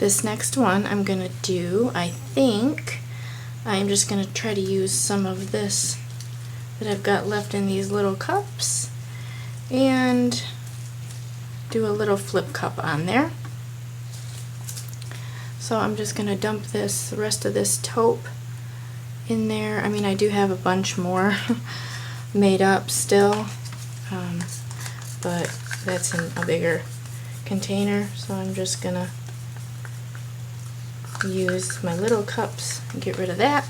this next one I'm going to do, I think, I'm just going to try to use some of this that I've got left in these little cups and do a little flip cup on there. So I'm just going to dump the rest of this taupe in there. I mean, I do have a bunch more made up still, but that's in a bigger container, so I'm just going to use my little cups and get rid of that.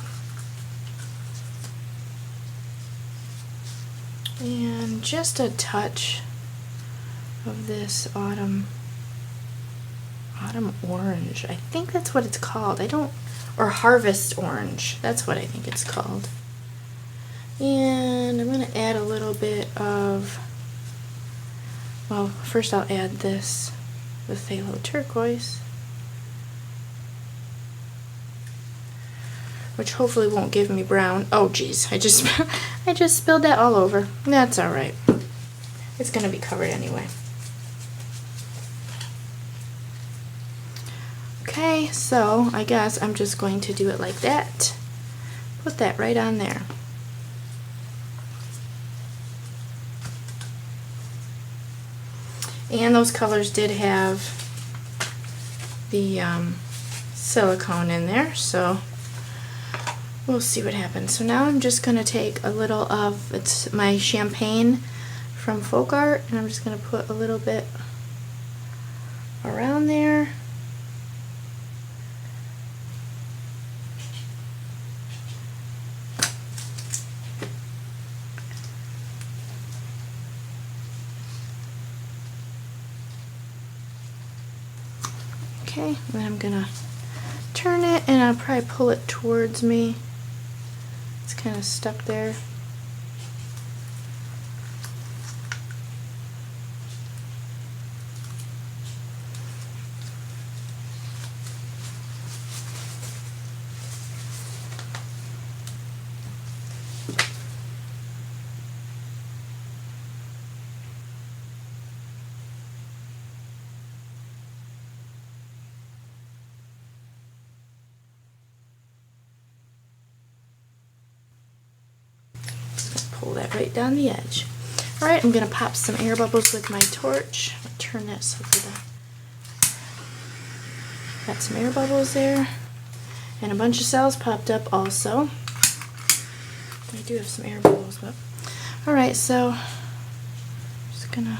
And just a touch of this autumn orange. I think that's what it's called. Or harvest orange. That's what I think it's called. And I'm going to add a little bit of, well, first I'll add the phthalo turquoise, which hopefully won't give me brown. Oh geez, I just spilled that all over. That's alright. It's going to be covered anyway. Okay, so I guess I'm just going to do it like that. Put that right on there. And those colors did have the silicone in there, so we'll see what happens. So now I'm just going to take a little of my champagne from FolkArt, and I'm just going to put a little bit around there. Okay, and then I'm going to turn it, and I'll probably pull it towards me. It's kind of stuck there. Pull that right down the edge. Alright, I'm going to pop some air bubbles with my torch. I'll turn that so got some air bubbles there. And a bunch of cells popped up also. I do have some air bubbles, but alright, so I'm just gonna,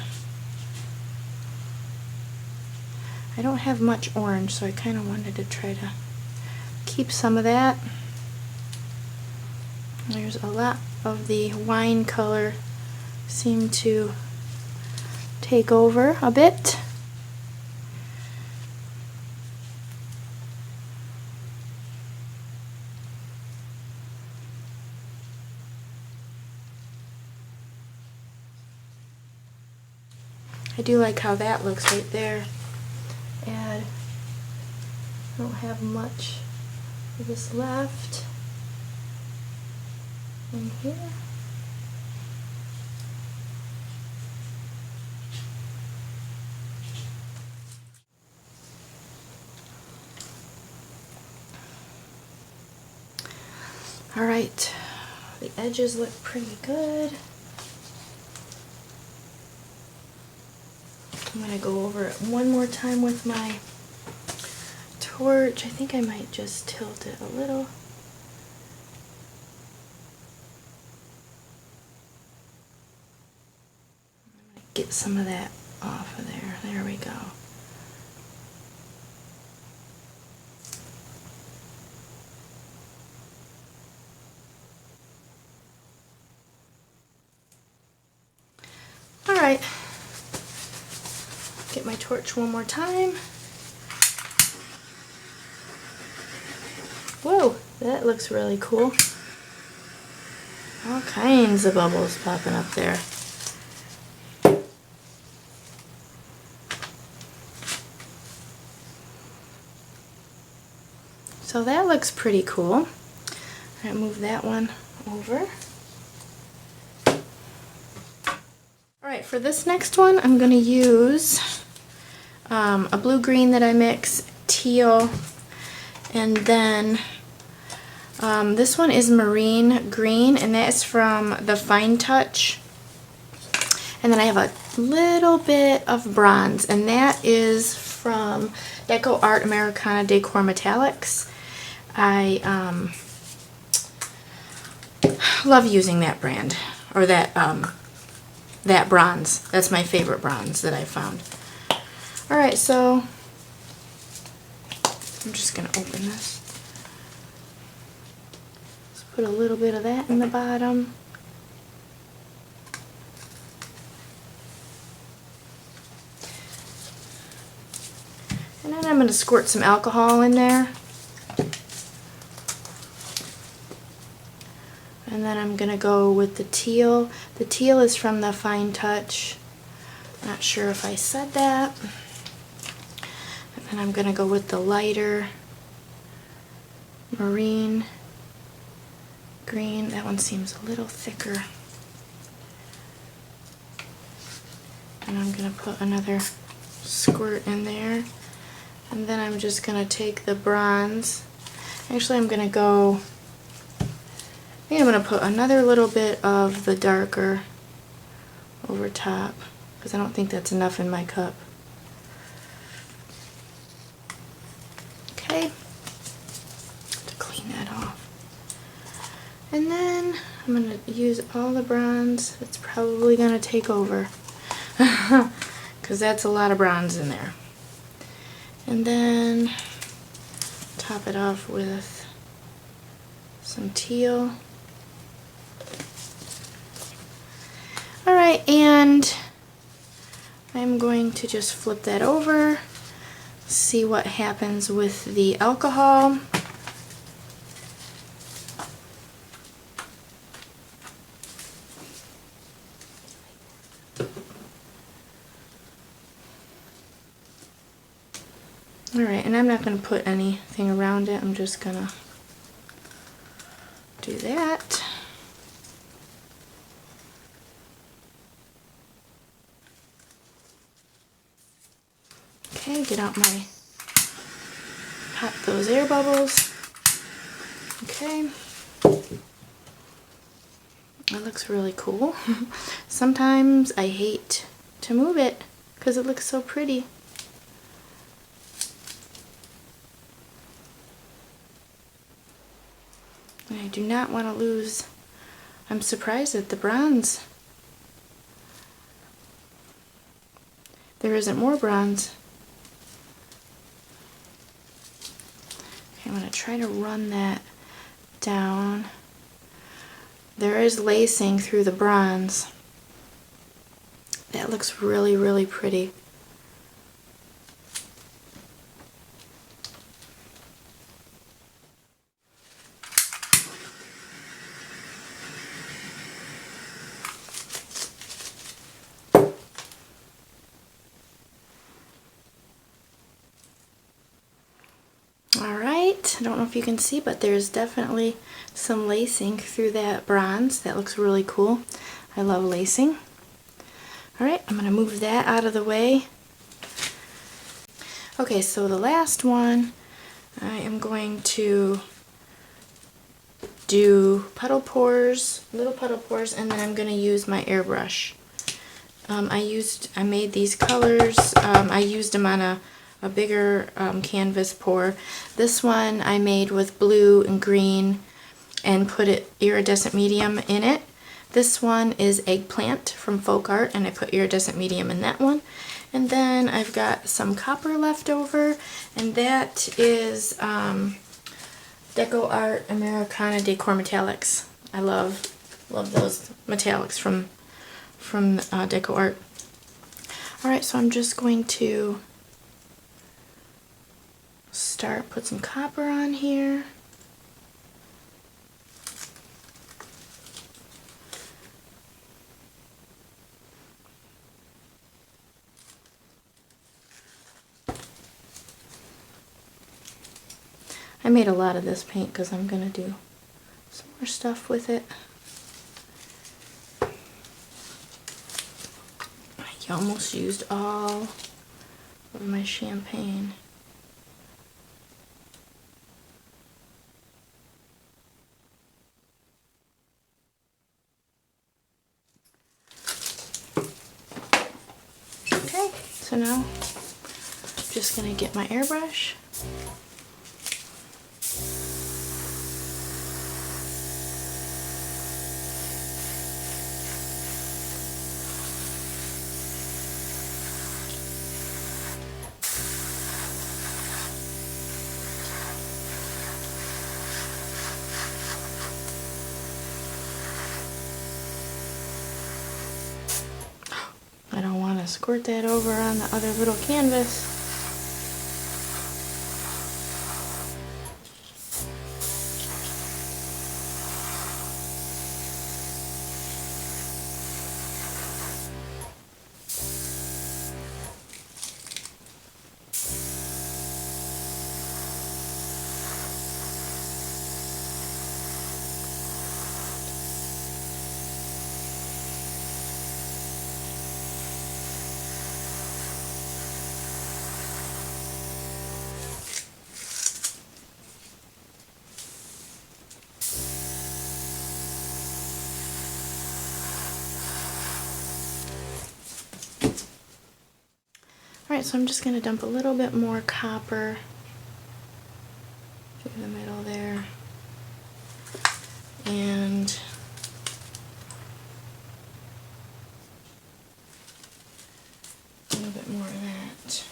I don't have much orange, so I kind of wanted to try to keep some of that. There's a lot of the wine color seem to take over a bit. I do like how that looks right there. And I don't have much of this left in here. Alright, the edges look pretty good. I'm going to go over it one more time with my torch. I think I might just tilt it a little. I'm going to get some of that off of there. There we go. Alright. Get my torch one more time. Whoa, that looks really cool. All kinds of bubbles popping up there. So that looks pretty cool. I'm going to move that one over. For this next one, I'm going to use a blue-green that I mix teal, and then this one is marine green, and that is from the Fine Touch. And then I have a little bit of bronze, and that is from DecoArt Americana Decor Metallics. I love using that brand, or that bronze. That's my favorite bronze that I found. Alright, so I'm just going to open this. Let's put a little bit of that in the bottom. And then I'm going to squirt some alcohol in there. And then I'm going to go with the teal. The teal is from the Fine Touch. Not sure if I said that. And then I'm going to go with the lighter marine green. That one seems a little thicker. And I'm going to put another squirt in there. And then I'm just going to take the bronze. Actually, I'm going to put another little bit of the darker over top, because I don't think that's enough in my cup. Okay, to clean that off. And then I'm going to use all the bronze. It's probably going to take over, because that's a lot of bronze in there. And then top it off with some teal. Alright, and I'm going to just flip that over, see what happens with the alcohol. Alright, and I'm not going to put anything around it, I'm just going to do that. Okay, get out my, pop those air bubbles. Okay. That looks really cool. Sometimes I hate to move it because it looks so pretty. And I do not want to lose. I'm surprised at the bronze. There isn't more bronze. Okay, I'm going to try to run that down. There is lacing through the bronze. That looks really, really pretty. Alright, I don't know if you can see, but there's definitely some lacing through that bronze. That looks really cool. I love lacing. Alright, I'm going to move that out of the way. Okay, so the last one, I am going to do puddle pours, little puddle pours, and then I'm going to use my airbrush. I made these colors. I used them on a bigger canvas pour. This one I made with blue and green and put it iridescent medium in it. This one is Eggplant from FolkArt, and I put iridescent medium in that one. And then I've got some copper left over, and that is DecoArt Americana Decor Metallics. I love those metallics from DecoArt. Alright, so I'm just going to put some copper on here. I made a lot of this paint because I'm going to do some more stuff with it. I almost used all of my champagne. So now I'm just going to get my airbrush. I don't want to squirt that over on the other little canvas. Alright, so I'm just going to dump a little bit more copper through the middle there, and a little bit more of that.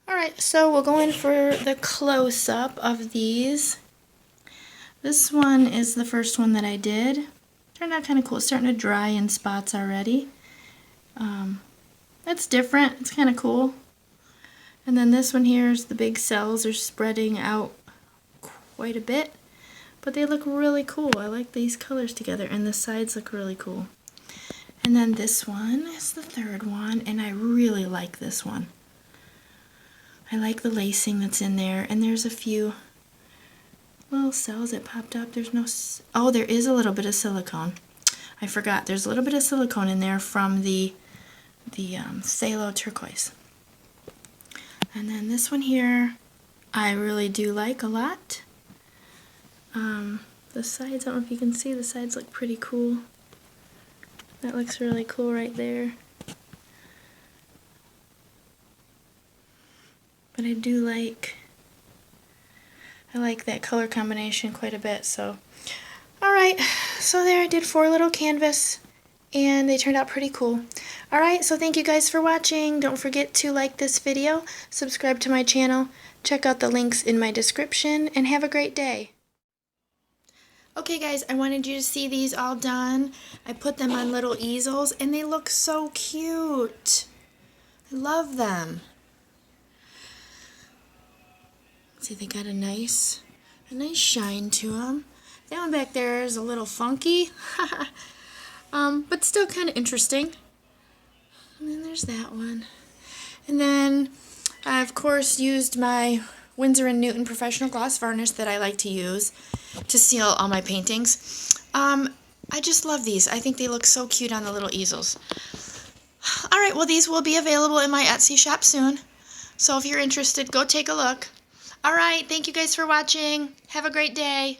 Alright, so we'll go in for the close-up of these. This one is the first one that I did. Turned out kind of cool. It's starting to dry in spots already. It's different. It's kind of cool. And then this one here is the big cells are spreading out quite a bit. But they look really cool. I like these colors together, and the sides look really cool. And then this one is the third one, and I really like this one. I like the lacing that's in there, and there's a few little cells that popped up. There's no, oh, there is a little bit of silicone. I forgot. There's a little bit of silicone in there from the phthalo turquoise. And then this one here, I really do like a lot. The sides, I don't know if you can see, the sides look pretty cool. That looks really cool right there. But I do like, I like that color combination quite a bit. So, alright, so there I did 4 little canvas, and they turned out pretty cool. Alright, so thank you guys for watching. Don't forget to like this video, subscribe to my channel, check out the links in my description, and have a great day. Okay guys, I wanted you to see these all done. I put them on little easels, and they look so cute. I love them. See, they got a nice shine to them. That one back there is a little funky, but still kind of interesting. And then there's that one. And then I, of course, used my Winsor & Newton professional gloss varnish that I like to use to seal all my paintings. I just love these. I think they look so cute on the little easels. Alright, well, these will be available in my Etsy shop soon. So if you're interested, go take a look. Alright, thank you guys for watching. Have a great day.